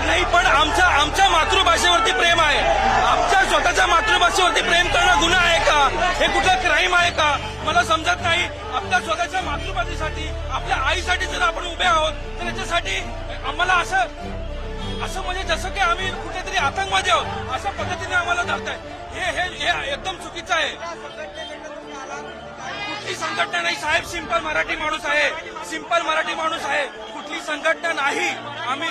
नाही, पण आमच्या मातृभाषेवरती प्रेम आहे. आमच्या स्वतःच्या मातृभाषेवरती प्रेम करणं गुन्हा आहे का? हे कुठलं क्राईम आहे का? मला समजत नाही. आपल्या स्वतःच्या मातृभाषेसाठी, आपल्या आईसाठी जर आपण उभे आहोत तर याच्यासाठी आम्हाला असं म्हणजे जसं की आम्ही कुठेतरी आतंकवादी आहोत अशा पद्धतीने आम्हाला धरताय. हे एकदम चुकीचं आहे. कुठली संघटना नाही साहेब, सिंपल मराठी माणूस आहे, सिंपल मराठी माणूस आहे. कुठली संघटना नाही. आम्ही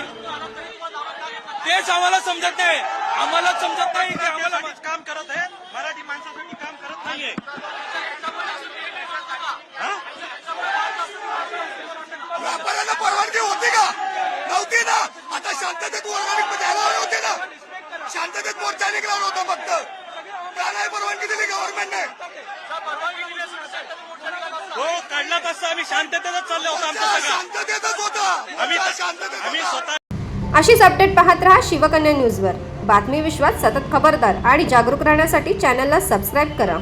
तेच आम्हाला समजत नाही. आम्हाला समजत नाही की आम्हाला काम करत आहे, मराठी माणसासाठी काम करत नाहीये. व्यापाऱ्यांना परवानगी होती का? नव्हती ना. आता शांततेत वर्गाने द्यायला हवी होती ना. शांततेत मोर्चा निघाला होता फक्त. का नाही परवानगी दिली गव्हर्नमेंटने? हो, काढला तसं आम्ही शांततेतच चाललो होतो. आमचं सगळं शांततेतच होतं. आम्ही स्वतः अशीच अपडेट पाहत रहा शिवकन्या न्यूजवर. बातमी विश्वात सतत खबरदार आणि जागरूक राहण्यासाठी चॅनलला सबस्क्राईब करा.